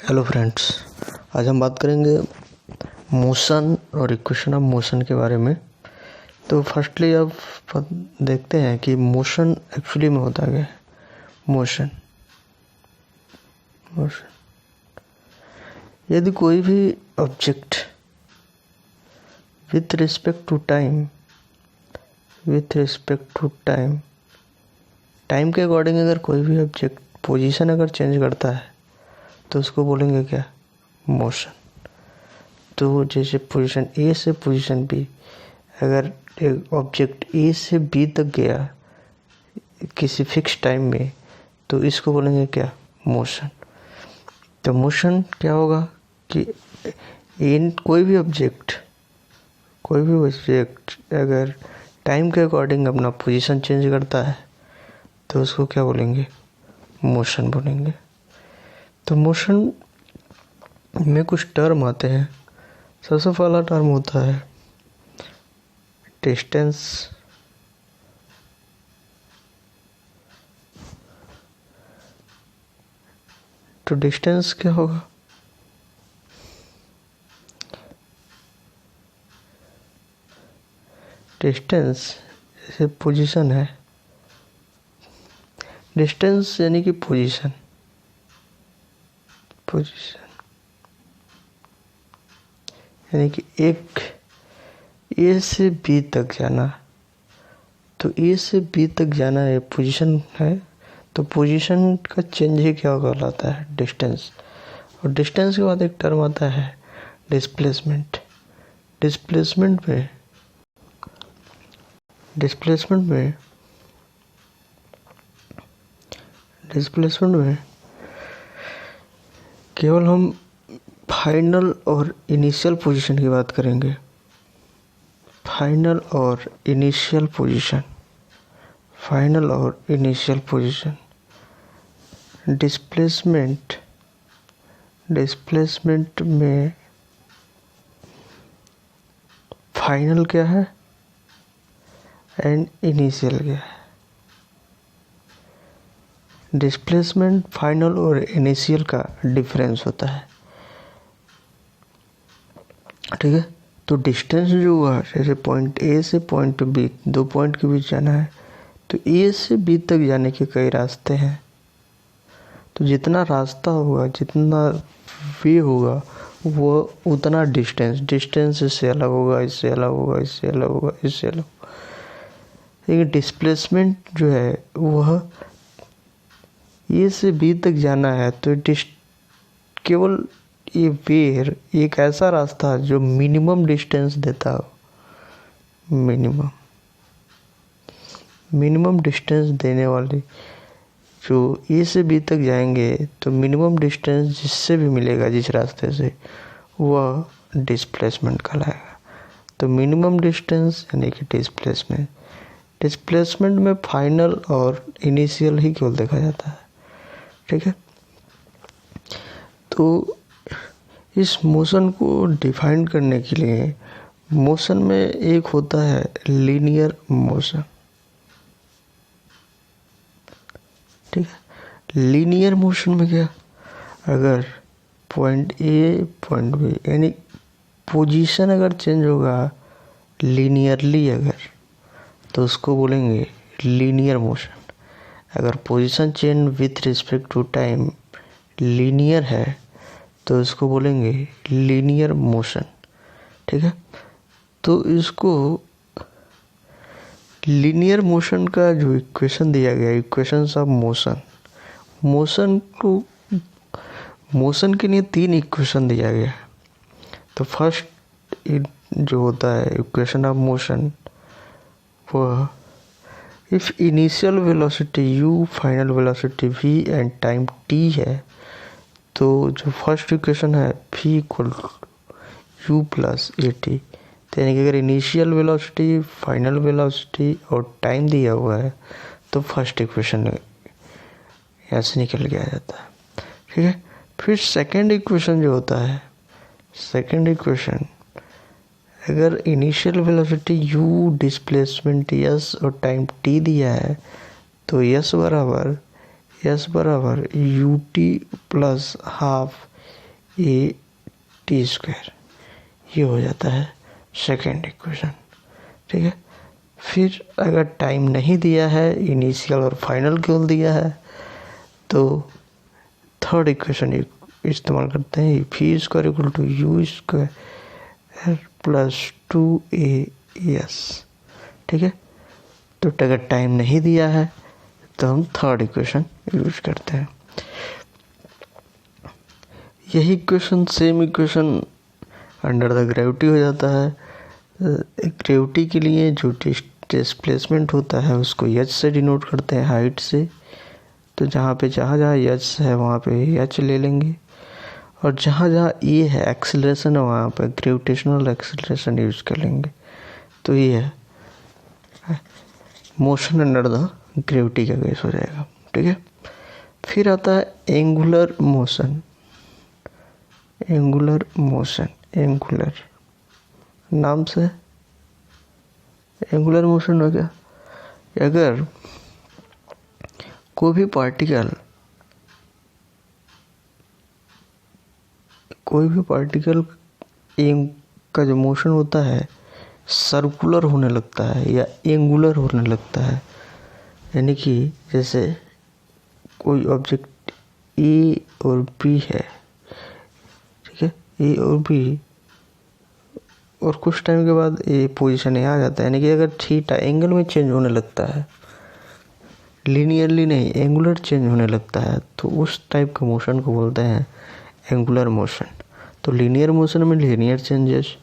Hello friends, आज हम बात करेंगे मोशन और इक्वेशन ऑफ मोशन के बारे में। तो फर्स्टली अब देखते हैं कि मोशन एक्चुअली में होता क्या है। मोशन यदि कोई भी object with respect to time के अकॉर्डिंग अगर कोई भी ऑब्जेक्ट पोजीशन अगर चेंज करता है तो उसको बोलेंगे क्या, मोशन। तो जैसे पोजीशन ए से पोजीशन बी, अगर एक ऑब्जेक्ट ए से बी तक गया किसी फिक्स टाइम में तो इसको बोलेंगे क्या, मोशन। तो मोशन क्या होगा कि कोई भी ऑब्जेक्ट अगर टाइम के अकॉर्डिंग अपना पोजीशन चेंज करता है तो उसको क्या बोलेंगे, मोशन बोलेंगे। तो मोशन में कुछ टर्म आते हैं। सबसे पहला टर्म होता है डिस्टेंस। तो डिस्टेंस क्या होगा, डिस्टेंस जैसे पोजीशन है, डिस्टेंस यानी कि पोजीशन यानी कि एक ए से बी तक जाना। तो ए से बी तक जाना है, पोजीशन है, तो पोजीशन का चेंज ही क्या कहलाता है, डिस्टेंस। और डिस्टेंस के बाद एक टर्म आता है डिस्प्लेसमेंट। डिस्प्लेसमेंट में केवल हम फाइनल और इनिशियल पोजीशन की बात करेंगे। फाइनल और इनिशियल पोजीशन। डिस्प्लेसमेंट में फाइनल क्या है एंड इनिशियल क्या है। डिस्प्लेसमेंट फाइनल और इनिशियल का डिफरेंस होता है, ठीक है। तो डिस्टेंस जो हुआ, जैसे पॉइंट ए से पॉइंट बी, दो पॉइंट के बीच जाना है, तो ए से बी तक जाने के कई रास्ते हैं। तो जितना रास्ता होगा, जितना वे होगा, वो उतना डिस्टेंस इससे अलग होगा, इससे अलग होगा, इससे अलग होगा, इससे अलग। लेकिन डिस्प्लेसमेंट जो है वह ए से बी तक जाना है, तो केवल ये वेर एक ऐसा रास्ता जो मिनिमम डिस्टेंस देता हो, मिनिमम डिस्टेंस देने वाले जो ए से बी तक जाएंगे, तो मिनिमम डिस्टेंस जिससे भी मिलेगा, जिस रास्ते से, वह डिस्प्लेसमेंट कहलाएगा। तो मिनिमम डिस्टेंस यानी कि डिस्प्लेसमेंट में फाइनल और इनिशियल ही केवल देखा जाता है, ठीक है। तो इस मोशन को डिफाइन करने के लिए मोशन में एक होता है लीनियर मोशन, ठीक है। लीनियर मोशन में क्या, अगर पॉइंट ए पॉइंट बी यानी पोजीशन अगर चेंज होगा लीनियरली अगर, तो उसको बोलेंगे लीनियर मोशन। अगर position change with respect to time linear है तो इसको बोलेंगे लीनियर मोशन, ठीक है। तो इसको लीनियर मोशन का जो इक्वेशन दिया गया, इक्वेशंस ऑफ मोशन के लिए 3 इक्वेशन दिया गया। तो फर्स्ट जो होता है इक्वेशन ऑफ मोशन, वह if initial velocity u, final velocity v and time t है, तो जो फर्स्ट इक्वेशन है v equal u plus A T. यानी कि अगर इनिशियल वेलोसिटी, फाइनल वेलोसिटी और टाइम दिया हुआ है तो फर्स्ट इक्वेशन यहाँ से निकल के आ जाता है, ठीक है। फिर सेकंड इक्वेशन जो होता है, सेकंड इक्वेशन अगर initial velocity u, displacement s और टाइम t दिया है, तो s बराबर ut plus half A T square, ये हो जाता है सेकेंड इक्वेशन। ठीक है, फिर अगर टाइम नहीं दिया है, इनिशियल और फाइनल केवल दिया है, तो थर्ड इक्वेशन इस्तेमाल करते हैं, v square equal to u square plus 2as। ठीक है, तो अगर टाइम नहीं दिया है तो हम थर्ड इक्वेशन यूज करते हैं। यही equation same equation under the gravity हो जाता है। ग्रेविटी के लिए जो डिस्प्लेसमेंट होता है उसको एच से डिनोट करते हैं, हाइट से। तो जहाँ जहाँ एच है वहाँ पे एच ले लेंगे, और जहाँ ये है एक्सेलरेशन है वहाँ पे ग्रेविटेशनल एक्सेलरेशन यूज कर लेंगे। तो ये है मोशन अंडर द ग्रेविटी का केस हो जाएगा। ठीक है, फिर आता है angular motion. Angular motion, angular नाम से एंगुलर मोशन हो गया। अगर कोई भी पार्टिकल का जो मोशन होता है सर्कुलर होने लगता है या एंगुलर होने लगता है, यानी कि जैसे कोई ऑब्जेक्ट ए और बी है, ठीक है, ए और बी, और कुछ टाइम के बाद ए पोजीशन आ जाता है, यानी कि अगर थीटा एंगल में चेंज होने लगता है, लीनियरली नहीं एंगुलर चेंज होने लगता है, तो उस टाइप का मोशन को बोलते हैं एंगुलर मोशन। तो लीनियर मोशन में लीनियर चेंजेस,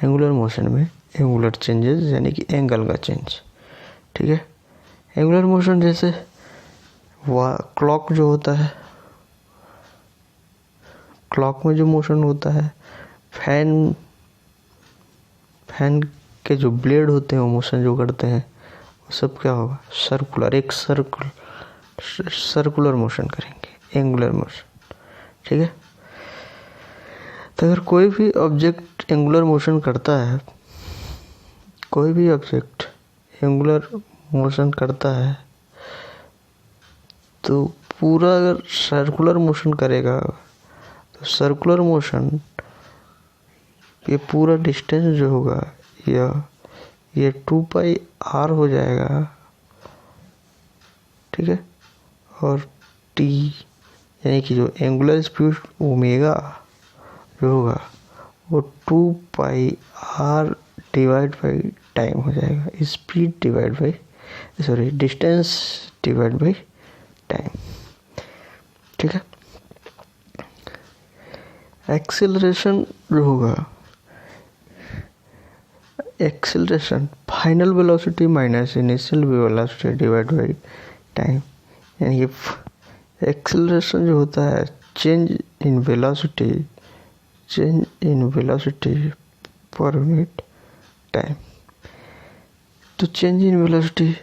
एंगुलर मोशन में एंगुलर चेंजेस, यानी कि एंगल का चेंज। ठीक है, एंगुलर मोशन जैसे क्लॉक जो होता है, क्लॉक में जो मोशन होता है, फैन के जो ब्लेड होते हैं वो मोशन जो करते हैं, वो सब क्या होगा, सर्कुलर, एक सर्कुलर मोशन करेंगे, एंगुलर मोशन। ठीक है, तो अगर कोई भी ऑब्जेक्ट एंगुलर मोशन करता है, कोई भी ऑब्जेक्ट एंगुलर मोशन करता है, तो पूरा अगर सर्कुलर मोशन करेगा तो सर्कुलर मोशन ये पूरा डिस्टेंस जो होगा ये 2πr हो जाएगा। ठीक है, और t यानी कि जो एंगुलर स्पीड ओमेगा जो होगा वो 2πr डिवाइड बाई टाइम हो जाएगा, speed divide by distance divide by time. ठीक है, एक्सेलरेशन जो होगा, acceleration final velocity minus initial velocity divide by time, यानी कि एक्सेलरेशन जो होता है change in velocity per unit time. तो चेंज इन वेलोसिटी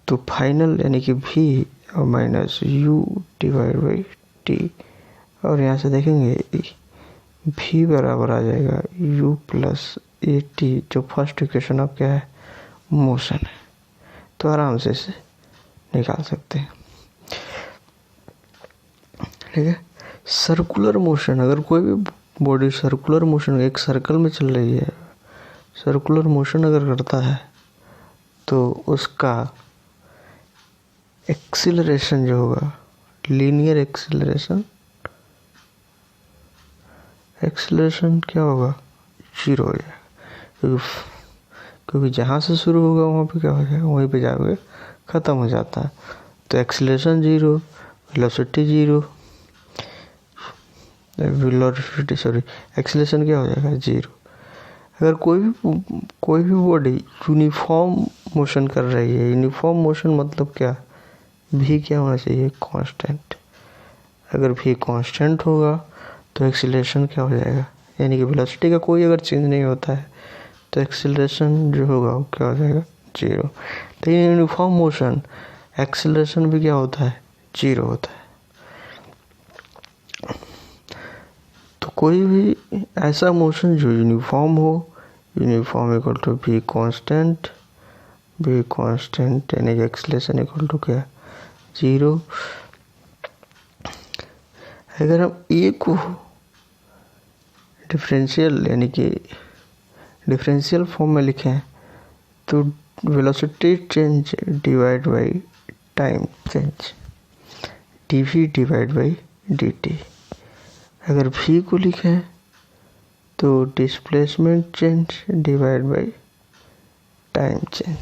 तो फाइनल यानी कि v और minus u divide by t, और यहाँ से देखेंगे v बराबर आ जाएगा u प्लस ए टी, जो फर्स्ट इक्वेशन ऑफ क्या है, मोशन है। तो आराम से इसे निकाल सकते हैं। ठीक है, सर्कुलर मोशन, अगर कोई भी बॉडी सर्कुलर मोशन एक सर्कल में चल रही है, सर्कुलर मोशन अगर करता है, तो उसका एक्सीलरेशन जो होगा, लीनियर एक्सीलरेशन क्या होगा, 0 हो जाएगा, क्योंकि जहाँ से शुरू होगा वहाँ पे क्या हो जाएगा, वहीं पे जाके ख़त्म हो जाता है। तो एक्सीलरेशन 0, वेलोसिटी 0, एक्सीलरेशन क्या हो जाएगा, 0। अगर कोई भी बॉडी यूनिफॉर्म मोशन कर रही है, यूनिफॉर्म मोशन मतलब क्या, भी क्या होना चाहिए, कांस्टेंट। अगर भी कांस्टेंट होगा तो एक्सीलरेशन क्या हो जाएगा, यानी कि वेलोसिटी का कोई अगर चेंज नहीं होता है तो एक्सीलरेशन जो होगा वो क्या हो जाएगा, 0। लेकिन यूनिफॉर्म मोशन एक्सीलरेशन भी क्या होता है, 0 होता है। तो कोई भी ऐसा मोशन जो यूनिफॉर्म हो, यूनिफॉर्म इक्वल टू भी कांस्टेंट यानी कि एक्सीलरेशन इक्वल टू क्या, 0। अगर हम ए को डिफरेंशियल यानी कि डिफरेंशियल फॉर्म में लिखें तो velocity change divide by time change, dv divide by dt। अगर v को लिखें तो displacement change divide by time change.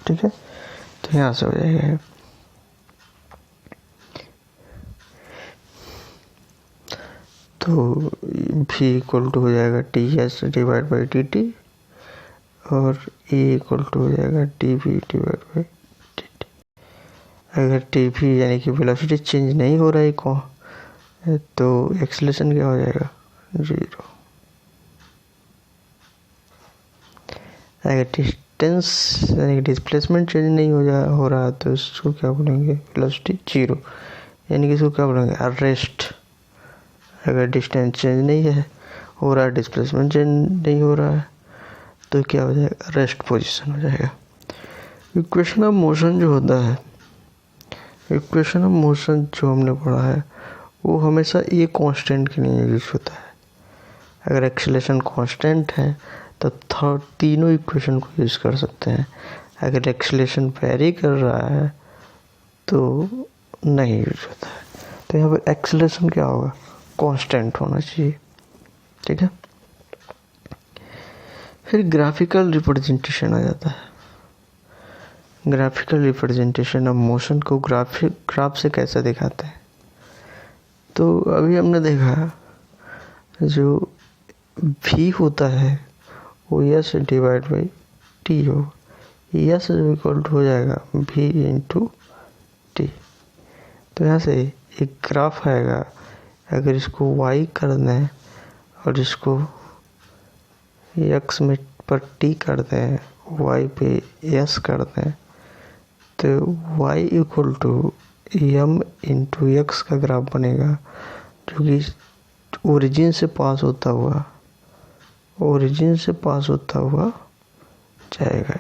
ठीक है, तो यहाँ से हो जाएगा तो v इक्वल टू हो जाएगा ts डिवाइड बाई dt और e इक्वल टू हो जाएगा dv डिवाइड बाई dt। अगर dv यानी कि वेलोसिटी चेंज नहीं हो रहा है को तो एक्सेलरेशन क्या हो जाएगा 0। अगर डिस्टेंस यानी कि डिस्प्लेसमेंट चेंज नहीं हो रहा तो इसको क्या बोलेंगे वेलोसिटी 0, यानी कि इसको क्या बोलेंगे अरेस्ट। अगर डिस्टेंस चेंज नहीं है हो रहा है, डिस्प्लेसमेंट चेंज नहीं हो रहा है तो क्या हो जाएगा रेस्ट पोजीशन हो जाएगा। इक्वेशन ऑफ मोशन जो होता है, इक्वेशन ऑफ मोशन जो हमने पढ़ा है वो हमेशा ये कांस्टेंट के लिए यूज होता है। अगर एक्सेलरेशन कांस्टेंट है तो तीनों इक्वेशन को यूज कर सकते हैं। अगर एक्सेलरेशन वेरी कर रहा है तो नहीं यूज होता है। तो यहाँ पर एक्सेलरेशन क्या होगा कांस्टेंट होना चाहिए। ठीक है, फिर ग्राफिकल रिप्रेजेंटेशन आ जाता है। ग्राफिकल रिप्रेजेंटेशन ऑफ मोशन को ग्राफ से कैसे दिखाते हैं। तो अभी हमने देखा जो v होता है वो s डिवाइड बाई t होगा, s इक्वल टू हो जाएगा v इंटू टी। तो यहाँ से एक ग्राफ आएगा, अगर इसको y कर दें और इसको x में पर t कर दें, y पे s कर दें तो y equal to m into x का ग्राफ बनेगा, जो कि ओरिजिन से पास होता हुआ जाएगा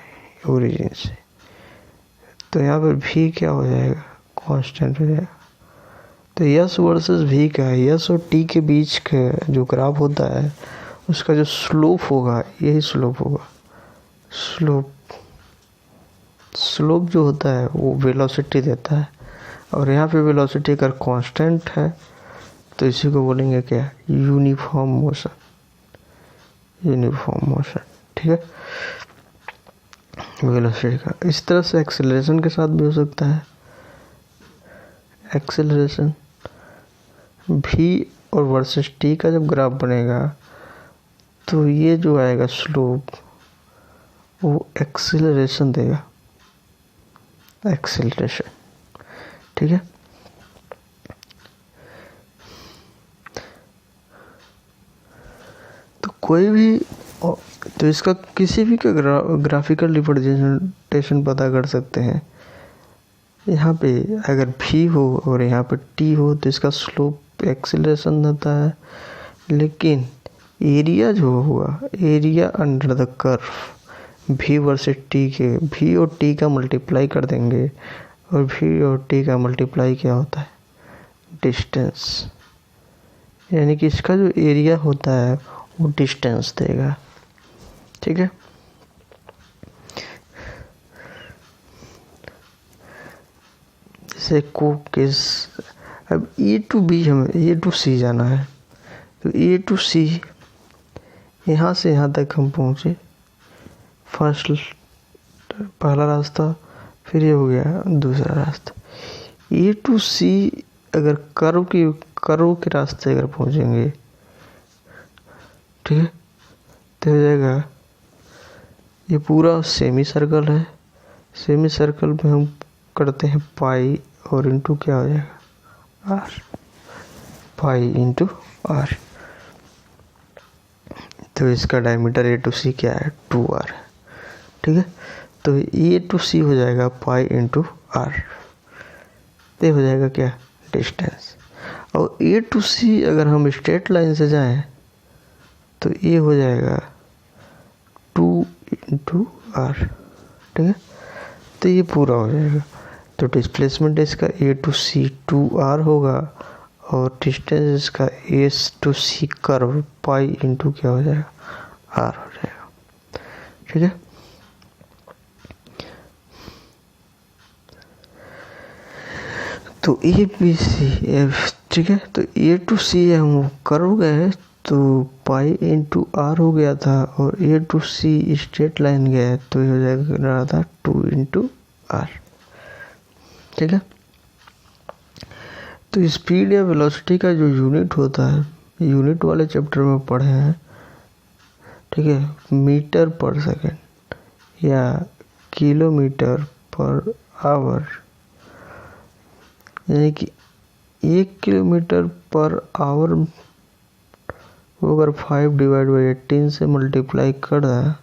ओरिजिन से। तो यहाँ पर v क्या हो जाएगा कांस्टेंट हो जाएगा। तो s वर्सेस v का s और t के बीच का जो ग्राफ होता है उसका जो स्लोप होगा यही स्लोप होगा। स्लोप जो होता है वो वेलोसिटी देता है, और यहाँ पे वेलोसिटी अगर कांस्टेंट है तो इसी को बोलेंगे क्या यूनिफॉर्म मोशन। ठीक है, वेलोसिटी का। इस तरह से एक्सेलरेशन के साथ भी हो सकता है। एक्सेलरेशन v और वर्सेस t का जब ग्राफ बनेगा तो ये जो आएगा स्लोप वो एक्सेलरेशन देगा, एक्सेलरेशन। ठीक है, तो कोई भी तो इसका किसी भी का ग्राफिकल रिप्रेजेंटेशन पता कर सकते हैं। यहाँ पे अगर v हो और यहाँ पे t हो तो इसका स्लोप एक्सेलरेशन होता है, लेकिन एरिया जो हुआ area under the curve v versus t के v और t का मल्टीप्लाई कर देंगे, और v और t का मल्टीप्लाई क्या होता है डिस्टेंस, यानी कि इसका जो एरिया होता है वो डिस्टेंस देगा। ठीक है, जैसे को किस अब ए टू बी हमें ए टू सी जाना है तो ए टू सी यहाँ से यहाँ तक हम पहुँचे पहला रास्ता, फिर ये हो गया दूसरा रास्ता। ए टू सी अगर कर्व के रास्ते अगर पहुँचेंगे, ठीक है, तो हो जाएगा ये पूरा सेमी सर्कल है। सेमी सर्कल में हम करते हैं पाई और इंटू क्या हो जाएगा आर, पाई इंटू आर। तो इसका डायमीटर ए टू सी क्या है 2r। ठीक है, तो ए टू सी हो जाएगा पाई इंटू आर, ये हो जाएगा क्या डिस्टेंस। और ए टू सी अगर हम स्ट्रेट लाइन से जाएं तो ये हो जाएगा 2 इंटू आर। ठीक है, तो ये पूरा हो जाएगा। तो डिस्प्लेसमेंट इसका ए टू सी 2r होगा और डिस्टेंस इसका s to c curve pi into क्या हो जाएगा, आर हो जाएगा। ठीक है, तो ए बी सी एफ, ठीक है, तो ए टू सी हम कर्व गए तो पाई इंटू आर हो गया था, और ए टू सी स्ट्रेट लाइन गया तो ये हो जाएगा था 2 इंटू आर। ठीक है, तो स्पीड या वेलोसिटी का जो यूनिट होता है, यूनिट वाले चैप्टर में पढ़े हैं। ठीक है, मीटर पर सेकेंड या किलोमीटर पर आवर, यानी कि 1 किलोमीटर पर आवर वो अगर 5/18 से मल्टीप्लाई कर रहा है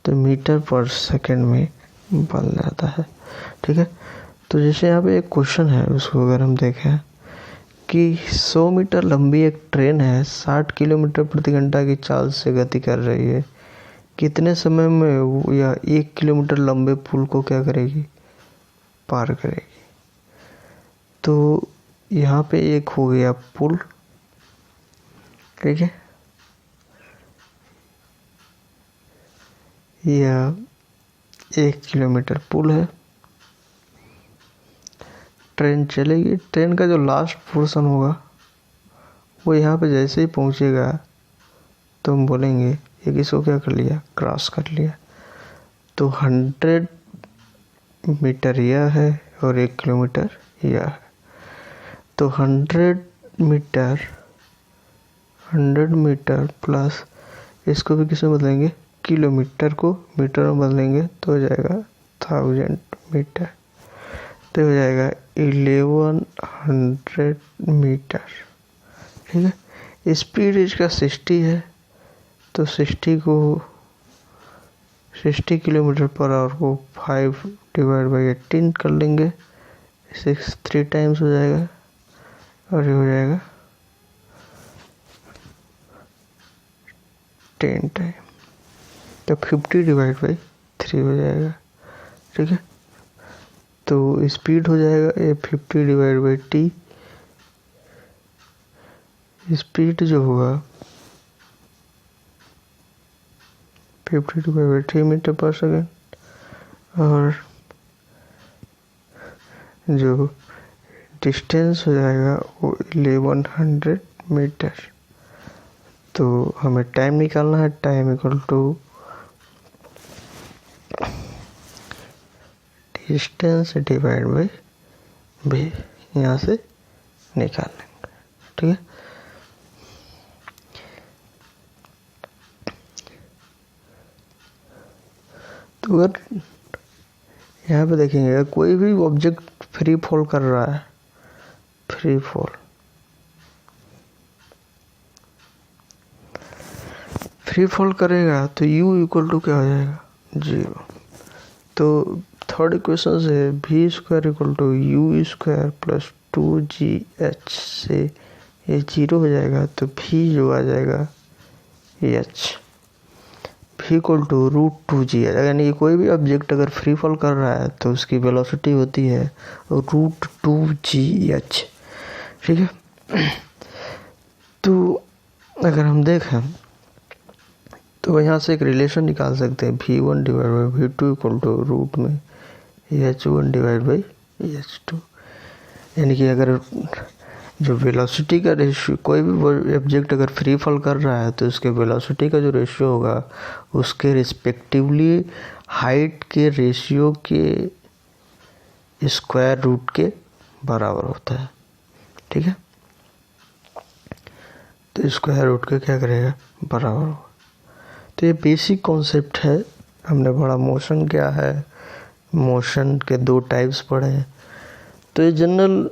तो मीटर पर सेकेंड में बन जाता है। ठीक है, तो जैसे यहाँ पे एक क्वेश्चन है, उसको अगर हम देखें कि 100 मीटर लंबी एक ट्रेन है, 60 किलोमीटर प्रति घंटा की चाल से गति कर रही है, कितने समय में वो या 1 किलोमीटर लंबे पुल को क्या करेगी, पार करेगी। तो यहाँ पे एक हो गया पुल। ठीक है, यह 1 किलोमीटर पुल है, ट्रेन चलेगी। ट्रेन का जो लास्ट पोर्शन होगा वो यहाँ पे जैसे ही पहुँचेगा तो हम बोलेंगे ये किसको क्या कर लिया, क्रॉस कर लिया। तो 100 मीटर यह है और 1 किलोमीटर यह है। तो 100 मीटर प्लस इसको भी किसमें बदलेंगे, किलोमीटर को मीटर में बदलेंगे तो हो जाएगा 1000 मीटर, तो हो जाएगा 1100 मीटर। ठीक है, स्पीड इसका 60 है, तो 60 किलोमीटर पर आवर को 5/18 कर लेंगे, 3 टाइम्स हो जाएगा, और ये हो जाएगा 10 टाइम, तो 50/3 हो जाएगा। ठीक है, तो स्पीड हो जाएगा ये 50/t, स्पीड जो होगा 50/3 मीटर पर सेकेंड, और जो डिस्टेंस हो जाएगा वो 1100 मीटर। तो हमें टाइम निकालना है, time equal to distance divide by v, यहाँ से निकाल लेंगे। ठीक है, तो अगर यहाँ पे देखेंगे अगर कोई भी ऑब्जेक्ट फ्री फॉल कर रहा है, फ्री फॉल करेगा तो u इक्वल टू क्या हो जाएगा, 0। तो थर्ड इक्वेशन से v square equal to u square plus 2gh से ये 0 हो जाएगा, तो v जो आ जाएगा h, v equal to √2g। यानी कि कोई भी ऑब्जेक्ट अगर फ्री फॉल कर रहा है तो उसकी वेलोसिटी होती है √2gh। ठीक है, तो अगर हम देखें तो यहाँ से एक रिलेशन निकाल सकते हैं, v1 divide by v2 equal to root में h1 डिवाइड बाई h2। यानी कि अगर जो वेलोसिटी का रेशियो, कोई भी ऑब्जेक्ट अगर फ्री फॉल कर रहा है तो उसके वेलोसिटी का जो रेशियो होगा उसके रिस्पेक्टिवली हाइट के रेशियो के स्क्वायर रूट के बराबर होता है। ठीक है, तो स्क्वायर रूट के क्या करेगा, बराबर होगा। तो ये बेसिक कॉन्सेप्ट है, हमने पढ़ा मोशन क्या है, मोशन के 2 टाइप्स पढ़े हैं। तो ये जनरल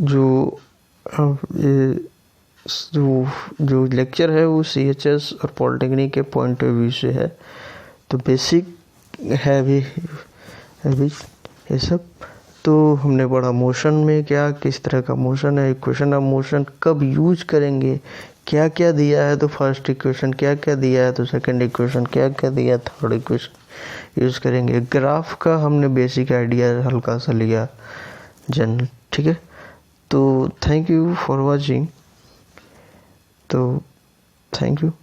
जो लेक्चर है वो CHS और पॉलिटेक्निक के पॉइंट ऑफ व्यू से है, तो बेसिक है भी ये सब। तो हमने पढ़ा मोशन में क्या किस तरह का मोशन है, इक्वेशन ऑफ मोशन कब यूज करेंगे, क्या क्या दिया है, तो फर्स्ट इक्वेशन क्या क्या दिया है, तो सेकंड इक्वेशन क्या क्या दिया, थर्ड इक्वेशन यूज करेंगे। ग्राफ का हमने बेसिक आइडिया हल्का सा लिया जनरल। ठीक है, तो थैंक यू फॉर वॉचिंग। तो थैंक यू।